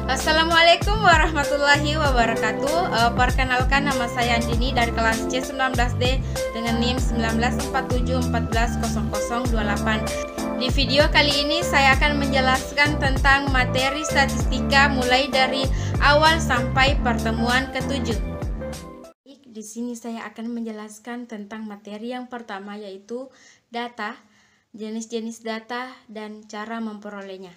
Assalamualaikum warahmatullahi wabarakatuh. Perkenalkan, nama saya Andini dari kelas C19D dengan NIM 1947140028. Di video kali ini saya akan menjelaskan tentang materi statistika mulai dari awal sampai pertemuan ke-7. Di sini saya akan menjelaskan tentang materi yang pertama, yaitu data, jenis-jenis data, dan cara memperolehnya.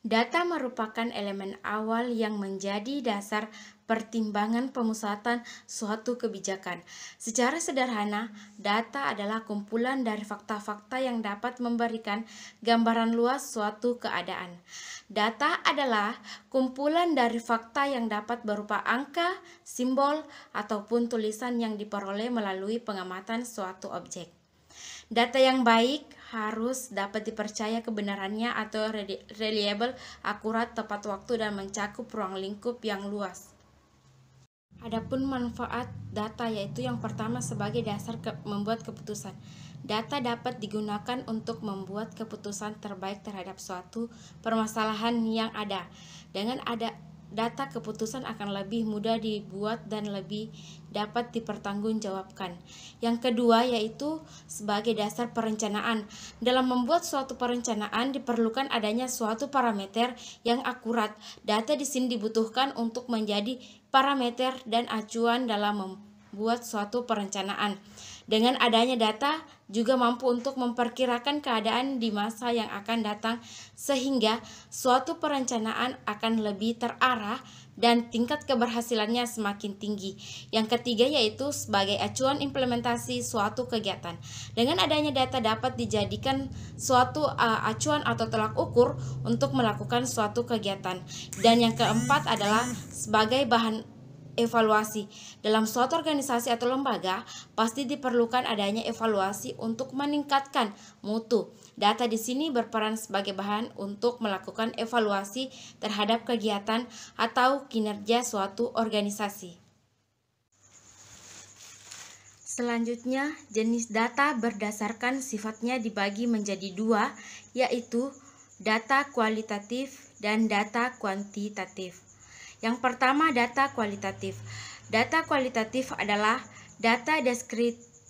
Data merupakan elemen awal yang menjadi dasar pertimbangan pemusatan suatu kebijakan. Secara sederhana, data adalah kumpulan dari fakta-fakta yang dapat memberikan gambaran luas suatu keadaan. Data adalah kumpulan dari fakta yang dapat berupa angka, simbol, ataupun tulisan yang diperoleh melalui pengamatan suatu objek. Data yang baik harus dapat dipercaya kebenarannya atau reliable, akurat, tepat waktu, dan mencakup ruang lingkup yang luas. Adapun manfaat data, yaitu yang pertama sebagai dasar membuat keputusan. Data dapat digunakan untuk membuat keputusan terbaik terhadap suatu permasalahan yang ada. Dengan ada data, keputusan akan lebih mudah dibuat dan lebih dapat dipertanggungjawabkan. Yang kedua, yaitu sebagai dasar perencanaan. Dalam membuat suatu perencanaan diperlukan adanya suatu parameter yang akurat. Data di sini dibutuhkan untuk menjadi parameter dan acuan dalam membuat suatu perencanaan. Dengan adanya data juga mampu untuk memperkirakan keadaan di masa yang akan datang, sehingga suatu perencanaan akan lebih terarah dan tingkat keberhasilannya semakin tinggi. Yang ketiga, yaitu sebagai acuan implementasi suatu kegiatan. Dengan adanya data dapat dijadikan suatu acuan atau tolak ukur untuk melakukan suatu kegiatan. Dan yang keempat adalah sebagai bahan evaluasi. Dalam suatu organisasi atau lembaga, pasti diperlukan adanya evaluasi untuk meningkatkan mutu. Data di sini berperan sebagai bahan untuk melakukan evaluasi terhadap kegiatan atau kinerja suatu organisasi. Selanjutnya, jenis data berdasarkan sifatnya dibagi menjadi dua, yaitu data kualitatif dan data kuantitatif. Yang pertama, data kualitatif. Data kualitatif adalah data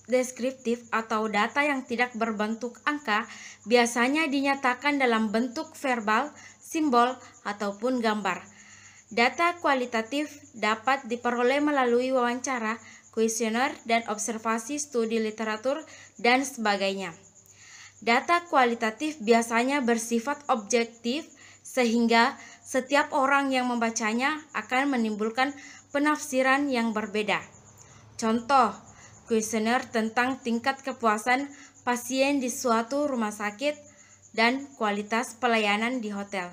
deskriptif atau data yang tidak berbentuk angka, biasanya dinyatakan dalam bentuk verbal, simbol, ataupun gambar. Data kualitatif dapat diperoleh melalui wawancara, kuesioner, dan observasi studi literatur, dan sebagainya. Data kualitatif biasanya bersifat objektif, sehingga setiap orang yang membacanya akan menimbulkan penafsiran yang berbeda. Contoh, kuesioner tentang tingkat kepuasan pasien di suatu rumah sakit dan kualitas pelayanan di hotel.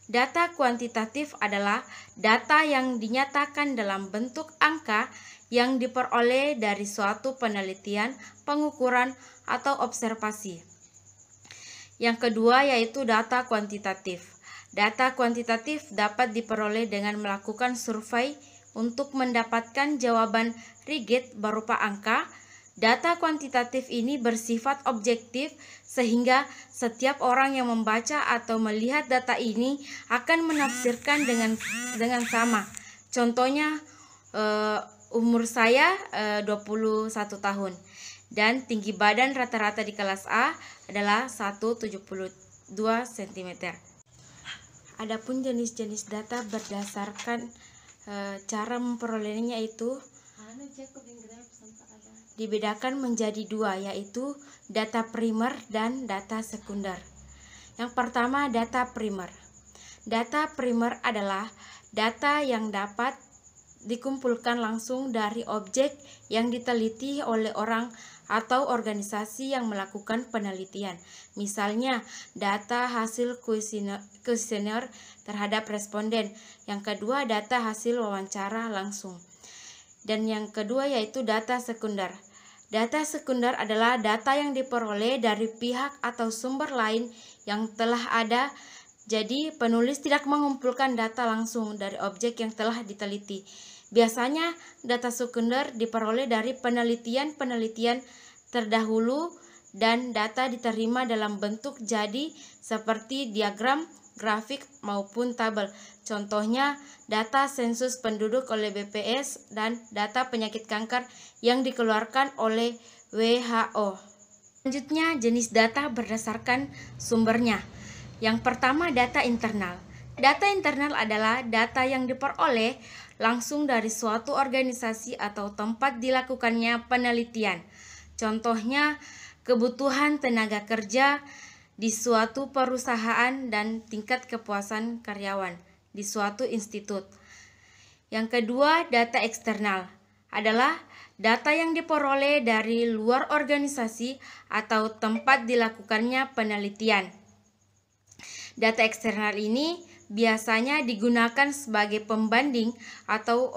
Data kuantitatif adalah data yang dinyatakan dalam bentuk angka yang diperoleh dari suatu penelitian, pengukuran, atau observasi. Yang kedua, yaitu data kuantitatif. Data kuantitatif dapat diperoleh dengan melakukan survei untuk mendapatkan jawaban rigid berupa angka. Data kuantitatif ini bersifat objektif, sehingga setiap orang yang membaca atau melihat data ini akan menafsirkan dengan sama. Contohnya, umur saya 21 tahun dan tinggi badan rata-rata di kelas A adalah 172 cm. Adapun jenis-jenis data berdasarkan cara memperolehnya, yaitu dibedakan menjadi dua, yaitu data primer dan data sekunder. Yang pertama, data primer. Data primer adalah data yang dapat dikumpulkan langsung dari objek yang diteliti oleh orang atau organisasi yang melakukan penelitian. Misalnya, data hasil kuesioner terhadap responden. Yang kedua, data hasil wawancara langsung. Dan yang kedua, yaitu data sekunder. Data sekunder adalah data yang diperoleh dari pihak atau sumber lain yang telah ada. Jadi, penulis tidak mengumpulkan data langsung dari objek yang telah diteliti. Biasanya, data sekunder diperoleh dari penelitian-penelitian terdahulu dan data diterima dalam bentuk jadi seperti diagram, grafik, maupun tabel. Contohnya, data sensus penduduk oleh BPS dan data penyakit kanker yang dikeluarkan oleh WHO. Selanjutnya, jenis data berdasarkan sumbernya. Yang pertama, data internal. Data internal adalah data yang diperoleh langsung dari suatu organisasi atau tempat dilakukannya penelitian. Contohnya, kebutuhan tenaga kerja di suatu perusahaan dan tingkat kepuasan karyawan di suatu institut. Yang kedua, data eksternal adalah data yang diperoleh dari luar organisasi atau tempat dilakukannya penelitian. Data eksternal ini biasanya digunakan sebagai pembanding atau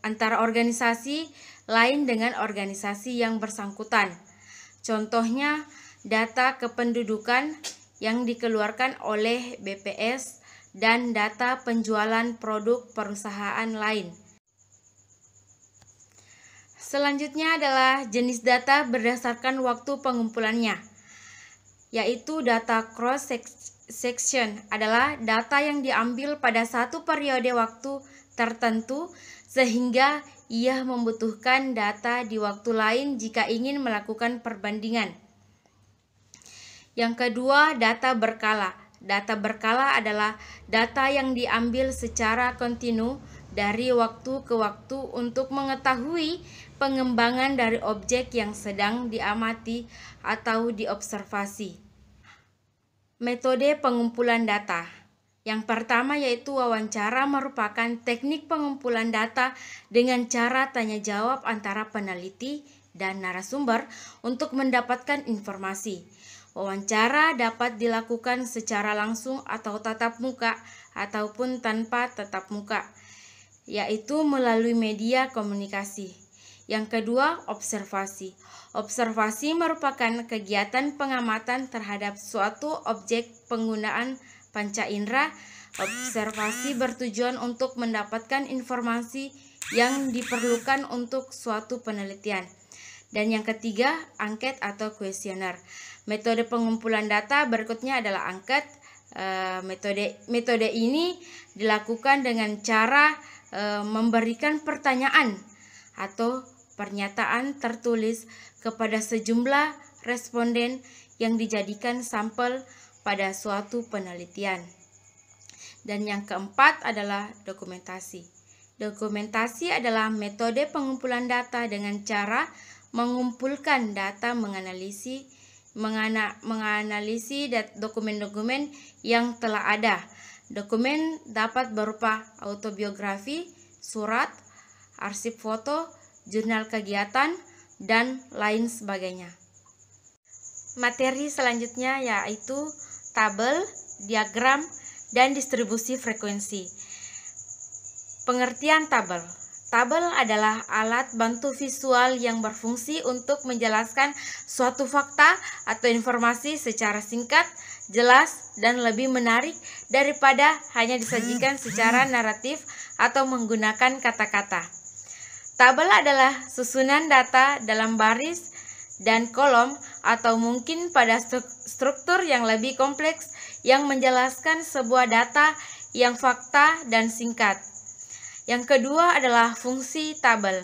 antara organisasi lain dengan organisasi yang bersangkutan. Contohnya, data kependudukan yang dikeluarkan oleh BPS dan data penjualan produk perusahaan lain. Selanjutnya adalah jenis data berdasarkan waktu pengumpulannya, yaitu data cross-section adalah data yang diambil pada satu periode waktu tertentu sehingga ia membutuhkan data di waktu lain jika ingin melakukan perbandingan. Yang kedua, data berkala. Data berkala adalah data yang diambil secara kontinu dari waktu ke waktu untuk mengetahui pengembangan dari objek yang sedang diamati atau diobservasi. Metode pengumpulan data. Yang pertama yaitu wawancara merupakan teknik pengumpulan data dengan cara tanya jawab antara peneliti dan narasumber untuk mendapatkan informasi. Wawancara dapat dilakukan secara langsung atau tatap muka ataupun tanpa tatap muka, yaitu melalui media komunikasi. Yang kedua, observasi. Observasi merupakan kegiatan pengamatan terhadap suatu objek penggunaan panca indera. Observasi bertujuan untuk mendapatkan informasi yang diperlukan untuk suatu penelitian. Dan yang ketiga, angket atau kuesioner. Metode pengumpulan data berikutnya adalah angket. Metode ini dilakukan dengan cara memberikan pertanyaan atau pernyataan tertulis kepada sejumlah responden yang dijadikan sampel pada suatu penelitian. Dan yang keempat adalah dokumentasi. Dokumentasi adalah metode pengumpulan data dengan cara mengumpulkan data, menganalisis dokumen-dokumen yang telah ada. Dokumen dapat berupa autobiografi, surat, arsip foto, jurnal kegiatan, dan lain sebagainya. Materi selanjutnya yaitu tabel, diagram, dan distribusi frekuensi. Pengertian tabel. Tabel adalah alat bantu visual yang berfungsi untuk menjelaskan suatu fakta atau informasi secara singkat, jelas, dan lebih menarik daripada hanya disajikan secara naratif atau menggunakan kata-kata. Tabel adalah susunan data dalam baris dan kolom atau mungkin pada struktur yang lebih kompleks yang menjelaskan sebuah data yang fakta dan singkat. Yang kedua adalah fungsi tabel.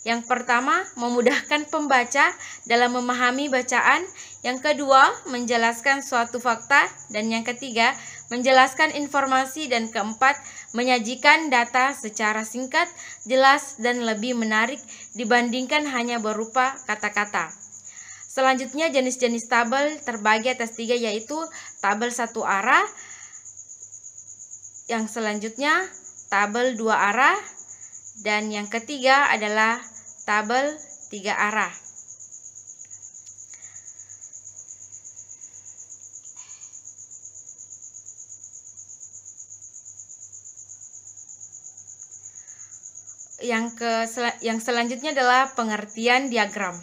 Yang pertama, memudahkan pembaca dalam memahami bacaan. Yang kedua, menjelaskan suatu fakta. Dan yang ketiga, menjelaskan informasi. Dan keempat, menyajikan data secara singkat, jelas, dan lebih menarik dibandingkan hanya berupa kata-kata. Selanjutnya, jenis-jenis tabel terbagi atas 3 yaitu tabel satu arah. Yang selanjutnya, tabel 2 arah, dan yang ketiga adalah tabel 3 arah. Yang selanjutnya adalah pengertian diagram.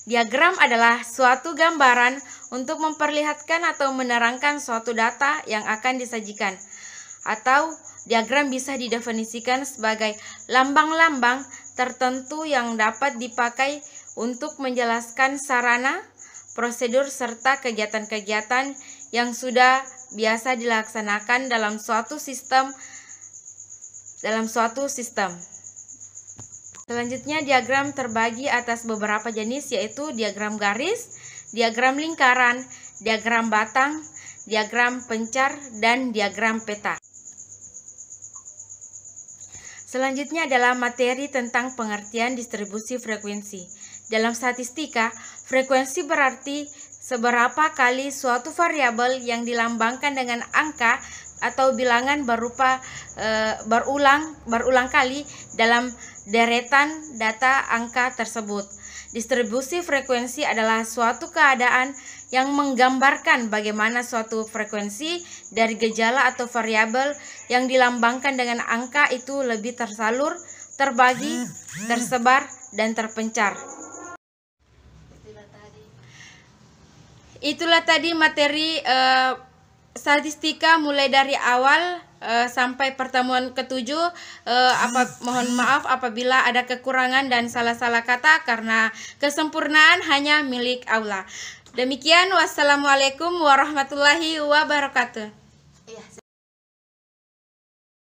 Diagram adalah suatu gambaran untuk memperlihatkan atau menerangkan suatu data yang akan disajikan, atau diagram bisa didefinisikan sebagai lambang-lambang tertentu yang dapat dipakai untuk menjelaskan sarana, prosedur serta kegiatan-kegiatan yang sudah biasa dilaksanakan dalam suatu sistem. Selanjutnya, diagram terbagi atas beberapa jenis, yaitu diagram garis, diagram lingkaran, diagram batang, diagram pencar, dan diagram peta. Selanjutnya adalah materi tentang pengertian distribusi frekuensi. Dalam statistika, frekuensi berarti seberapa kali suatu variabel yang dilambangkan dengan angka atau bilangan berupa berulang kali dalam deretan data angka tersebut. Distribusi frekuensi adalah suatu keadaan yang menggambarkan bagaimana suatu frekuensi dari gejala atau variabel yang dilambangkan dengan angka itu lebih tersalur, terbagi, tersebar, dan terpencar. Itulah tadi materi statistika mulai dari awal sampai pertemuan ke-7. Mohon maaf apabila ada kekurangan dan salah-salah kata, karena kesempurnaan hanya milik Allah. Demikian, wassalamualaikum warahmatullahi wabarakatuh.